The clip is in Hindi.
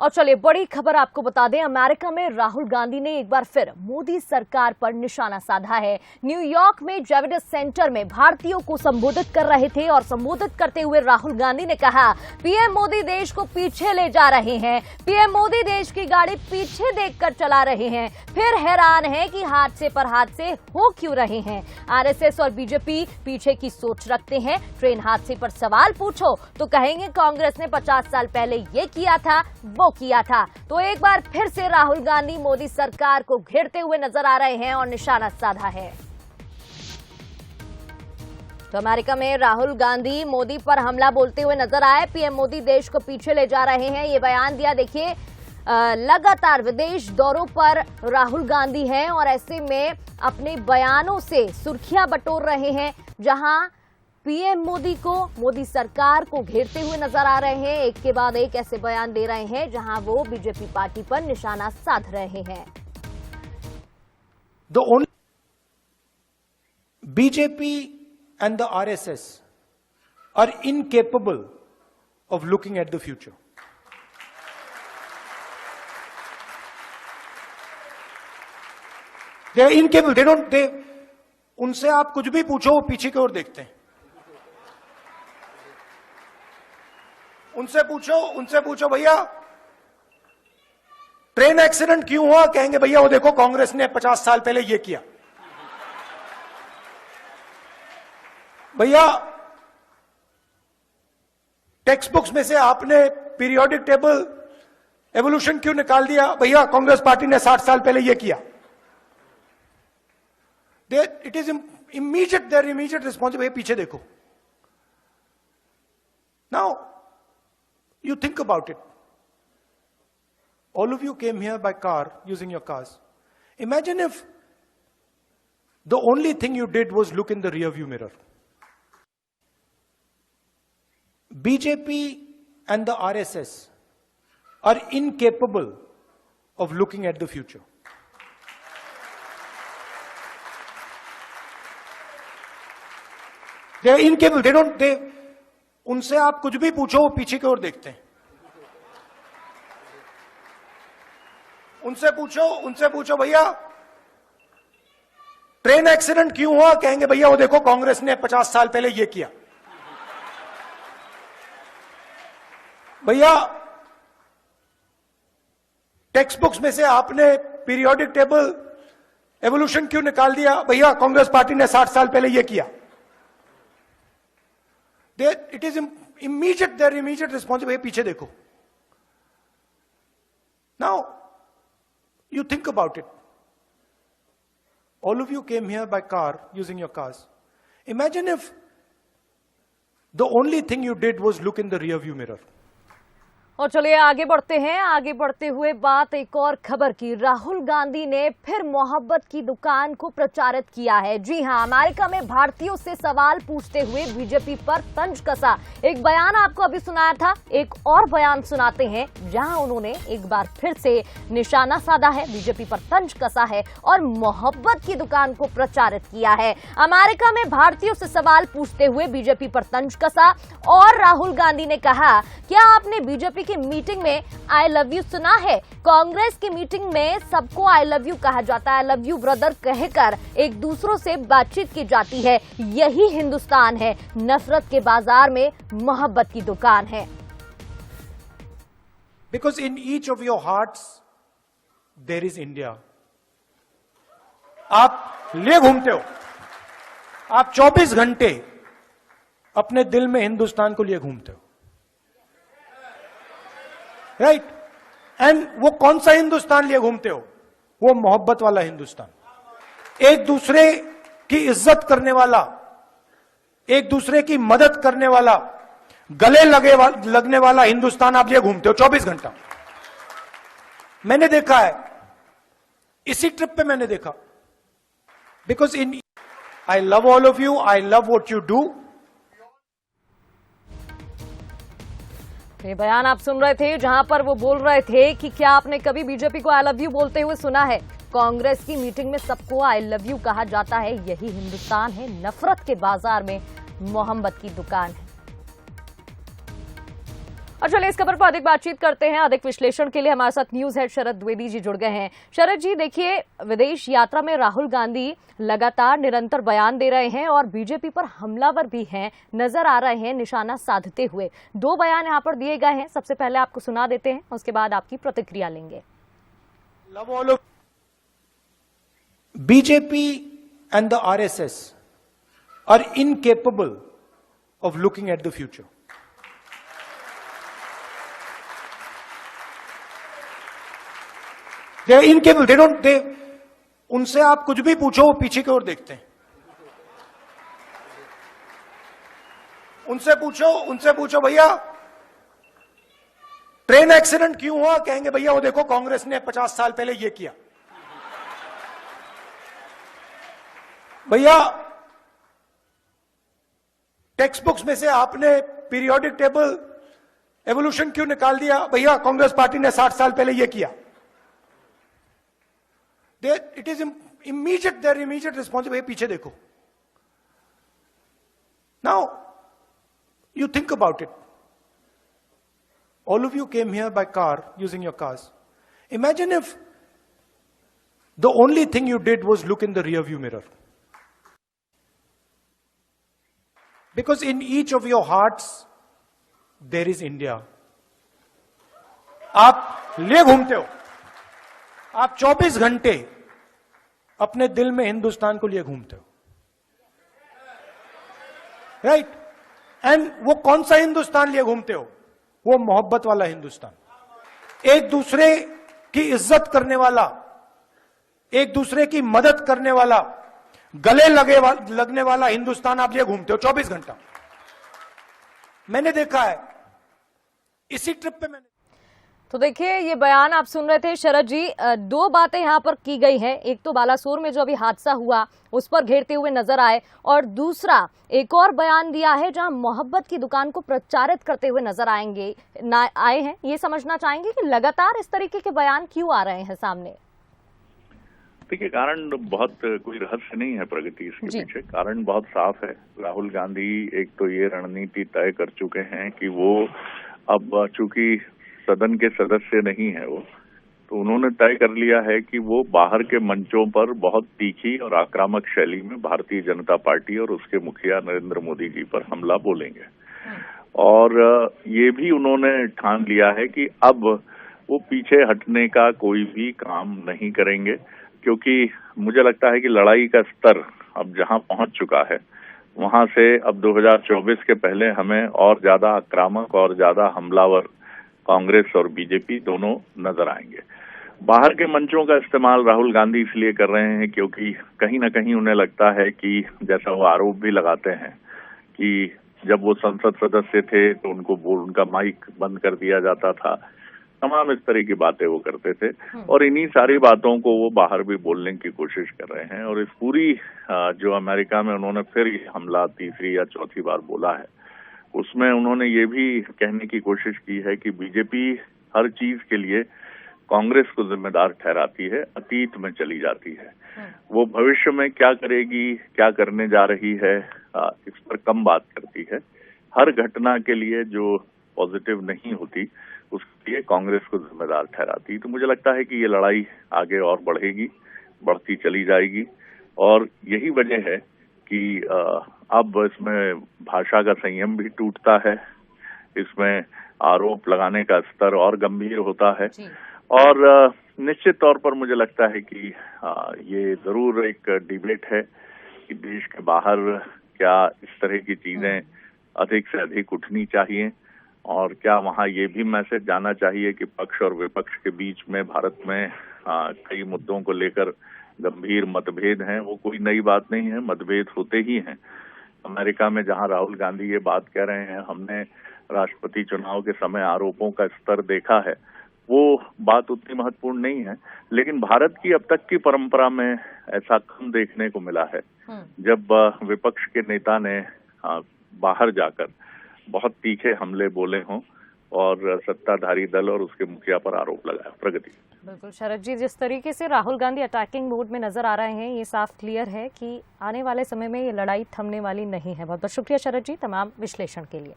और चलिए बड़ी खबर आपको बता दें, अमेरिका में राहुल गांधी ने एक बार फिर मोदी सरकार पर निशाना साधा है। न्यूयॉर्क में जेविडस सेंटर में भारतीयों को संबोधित कर रहे थे और संबोधित करते हुए राहुल गांधी ने कहा, पीएम मोदी देश को पीछे ले जा रहे हैं, पीएम मोदी देश की गाड़ी पीछे देखकर चला रहे हैं, फिर हैरान है कि हादसे पर हादसे हो क्यों रहे हैं। आरएसएस और बीजेपी पीछे की सोच रखते हैं। ट्रेन हादसे पर सवाल पूछो तो कहेंगे कांग्रेस ने 50 साल पहले ये किया था, वो किया था। तो एक बार फिर से राहुल गांधी मोदी सरकार को घेरते हुए नजर आ रहे हैं और निशाना साधा है। तो अमेरिका में राहुल गांधी मोदी पर हमला बोलते हुए नजर आए। पीएम मोदी देश को पीछे ले जा रहे हैं, ये बयान दिया। देखिए लगातार विदेश दौरों पर राहुल गांधी हैं और ऐसे में अपने बयानों से सुर्खियां बटोर रहे हैं, जहां पीएम मोदी को, मोदी सरकार को घेरते हुए नजर आ रहे हैं। एक के बाद एक ऐसे बयान दे रहे हैं जहां वो बीजेपी पार्टी पर निशाना साध रहे हैं। BJP and the RSS are incapable of looking at the future. They are incapable. उनसे आप कुछ भी पूछो वो पीछे की ओर देखते हैं। उनसे पूछो भैया ट्रेन एक्सीडेंट क्यों हुआ, कहेंगे भैया वो देखो कांग्रेस ने 50 साल पहले ये किया। भैया टेक्स्ट बुक्स में से आपने पीरियोडिक टेबल एवोल्यूशन क्यों निकाल दिया, भैया कांग्रेस पार्टी ने 60 साल पहले ये किया। It is immediate, there immediate response, भैया पीछे देखो। Now you think about it. All of you came here by car, using your cars. Imagine if the only thing you did was look in the rear view mirror. BJP and the RSS are incapable of looking at the future. They are incapable. उनसे आप कुछ भी पूछो वो पीछे की ओर देखते हैं। उनसे पूछो भैया ट्रेन एक्सीडेंट क्यों हुआ, कहेंगे भैया वो देखो कांग्रेस ने 50 साल पहले ये किया। भैया टेक्स्ट बुक्स में से आपने पीरियोडिक टेबल एवोल्यूशन क्यों निकाल दिया, भैया कांग्रेस पार्टी ने 60 साल पहले ये किया। It is immediate, there immediate response, भैया पीछे देखो। Now you think about it. All of you came here by car, using your cars. Imagine if the only thing you did was look in the rear view mirror. और चलिए आगे बढ़ते हैं। आगे बढ़ते हुए बात एक और खबर की। राहुल गांधी ने फिर मोहब्बत की दुकान को प्रचारित किया है। जी हां, अमेरिका में भारतीयों से सवाल पूछते हुए बीजेपी पर तंज कसा। एक बयान आपको अभी सुनाया था, एक और बयान सुनाते हैं जहां उन्होंने एक बार फिर से निशाना साधा है, बीजेपी पर तंज कसा है और मोहब्बत की दुकान को प्रचारित किया है। अमेरिका में भारतीयों से सवाल पूछते हुए बीजेपी पर तंज कसा और राहुल गांधी ने कहा, क्या आपने बीजेपी की मीटिंग में आई लव यू सुना है? कांग्रेस की मीटिंग में सबको आई लव यू कहा जाता है, आई लव यू ब्रदर कहकर एक दूसरों से बातचीत की जाती है। यही हिंदुस्तान है, नफरत के बाजार में मोहब्बत की दुकान है। Because in each of your hearts there is India. आप ले घूमते हो, आप 24 घंटे अपने दिल में हिंदुस्तान को लिए घूमते हो, राइट? एंड वो कौन सा हिंदुस्तान लिए घूमते हो? वो मोहब्बत वाला हिंदुस्तान, एक दूसरे की इज्जत करने वाला, एक दूसरे की मदद करने वाला, गले लगने वाला हिंदुस्तान आप लिए घूमते हो 24 घंटा। मैंने देखा है, इसी ट्रिप पे मैंने देखा। Because in I love all of you, I love what you do. ये बयान आप सुन रहे थे जहां पर वो बोल रहे थे कि क्या आपने कभी बीजेपी को आई लव यू बोलते हुए सुना है? कांग्रेस की मीटिंग में सबको आई लव यू कहा जाता है। यही हिंदुस्तान है, नफरत के बाजार में मोहब्बत की दुकान है। और चलिए इस खबर पर अधिक बातचीत करते हैं। अधिक विश्लेषण के लिए हमारे साथ न्यूज हेड शरद द्विवेदी जी जुड़ गए हैं। शरद जी, देखिए, विदेश यात्रा में राहुल गांधी लगातार निरंतर बयान दे रहे हैं और बीजेपी पर हमलावर भी हैं, नजर आ रहे हैं निशाना साधते हुए। 2 बयान यहां पर दिए गए हैं, सबसे पहले आपको सुना देते हैं, उसके बाद आपकी प्रतिक्रिया लेंगे। BJP and the RSS are incapable of looking at the future. They are incapable. उनसे आप कुछ भी पूछो, वो पीछे की ओर देखते हैं। उनसे पूछो भैया ट्रेन एक्सीडेंट क्यों हुआ, कहेंगे भैया वो देखो कांग्रेस ने 50 साल पहले ये किया। भैया टेक्स्ट बुक्स में से आपने पीरियोडिक टेबल एवोल्यूशन क्यों निकाल दिया, भैया कांग्रेस पार्टी ने 60 साल पहले यह किया। It is immediate, there immediate responsibility. पीछे देखो। Now you think about it, all of you came here by car, using your cars. Imagine if the only thing you did was look in the rear view mirror. Because in each of your hearts, there is India. आप ले घूमते हो, आप 24 घंटे अपने दिल में हिंदुस्तान को लिए घूमते हो, राइट? एंड वो कौन सा हिंदुस्तान लिए घूमते हो? वो मोहब्बत वाला हिंदुस्तान, एक दूसरे की इज्जत करने वाला, एक दूसरे की मदद करने वाला, गले लगने वाला हिंदुस्तान आप लिए घूमते हो 24 घंटा। मैंने देखा है इसी ट्रिप पे। तो देखिए, ये बयान आप सुन रहे थे शरद जी। 2 बातें यहां पर की गई हैं। एक तो बालासोर में जो अभी हादसा हुआ उस पर घेरते हुए नजर आए, और दूसरा एक और बयान दिया है जहां मोहब्बत की दुकान को प्रचारित करते हुए नजर आए हैं। ये समझना चाहेंगे कि लगातार इस तरीके के बयान क्यों आ रहे हैं सामने? देखिए, कारण बहुत कोई रहस्य नहीं है प्रगति इसके पीछे। कारण बहुत साफ है। राहुल गांधी एक तो ये रणनीति तय कर चुके हैं कि वो अब चूंकि सदन के सदस्य नहीं है वो, तो उन्होंने तय कर लिया है कि वो बाहर के मंचों पर बहुत तीखी और आक्रामक शैली में भारतीय जनता पार्टी और उसके मुखिया नरेंद्र मोदी जी पर हमला बोलेंगे। और ये भी उन्होंने ठान लिया है कि अब वो पीछे हटने का कोई भी काम नहीं करेंगे, क्योंकि मुझे लगता है कि लड़ाई का स्तर अब जहां पहुंच चुका है, वहां से अब 2024 के पहले हमें और ज्यादा आक्रामक और ज्यादा हमलावर कांग्रेस और बीजेपी दोनों नजर आएंगे। बाहर के मंचों का इस्तेमाल राहुल गांधी इसलिए कर रहे हैं क्योंकि कहीं ना कहीं उन्हें लगता है कि, जैसा वो आरोप भी लगाते हैं, कि जब वो संसद सदस्य थे तो उनका माइक बंद कर दिया जाता था, तमाम इस तरह की बातें वो करते थे। और इन्हीं सारी बातों को वो बाहर भी बोलने की कोशिश कर रहे हैं। और इस पूरी जो अमेरिका में उन्होंने फिर ये हमला तीसरी या चौथी बार बोला है, उसमें उन्होंने ये भी कहने की कोशिश की है कि बीजेपी हर चीज के लिए कांग्रेस को जिम्मेदार ठहराती है, अतीत में चली जाती है। वो भविष्य में क्या करेगी, क्या करने जा रही है, इस पर कम बात करती है। हर घटना के लिए जो पॉजिटिव नहीं होती उसके लिए कांग्रेस को जिम्मेदार ठहराती। तो मुझे लगता है कि ये लड़ाई आगे और बढ़ेगी, बढ़ती चली जाएगी। और यही वजह है कि अब इसमें भाषा का संयम भी टूटता है, इसमें आरोप लगाने का स्तर और गंभीर होता है। और निश्चित तौर पर मुझे लगता है कि ये जरूर एक डिबेट है कि देश के बाहर क्या इस तरह की चीजें अधिक से अधिक उठनी चाहिए, और क्या वहां ये भी मैसेज जाना चाहिए कि पक्ष और विपक्ष के बीच में भारत में कई मुद्दों को लेकर गंभीर मतभेद हैं। वो कोई नई बात नहीं है, मतभेद होते ही हैं। अमेरिका में जहां राहुल गांधी ये बात कह रहे हैं, हमने राष्ट्रपति चुनाव के समय आरोपों का स्तर देखा है, वो बात उतनी महत्वपूर्ण नहीं है। लेकिन भारत की अब तक की परंपरा में ऐसा कम देखने को मिला है जब विपक्ष के नेता ने बाहर जाकर बहुत तीखे हमले बोले हों और सत्ताधारी दल और उसके मुखिया पर आरोप लगाया। प्रगति। बिल्कुल शरद जी, जिस तरीके से राहुल गांधी अटैकिंग मोड में नजर आ रहे हैं, ये साफ क्लियर है कि आने वाले समय में ये लड़ाई थमने वाली नहीं है। बहुत बहुत शुक्रिया शरद जी तमाम विश्लेषण के लिए।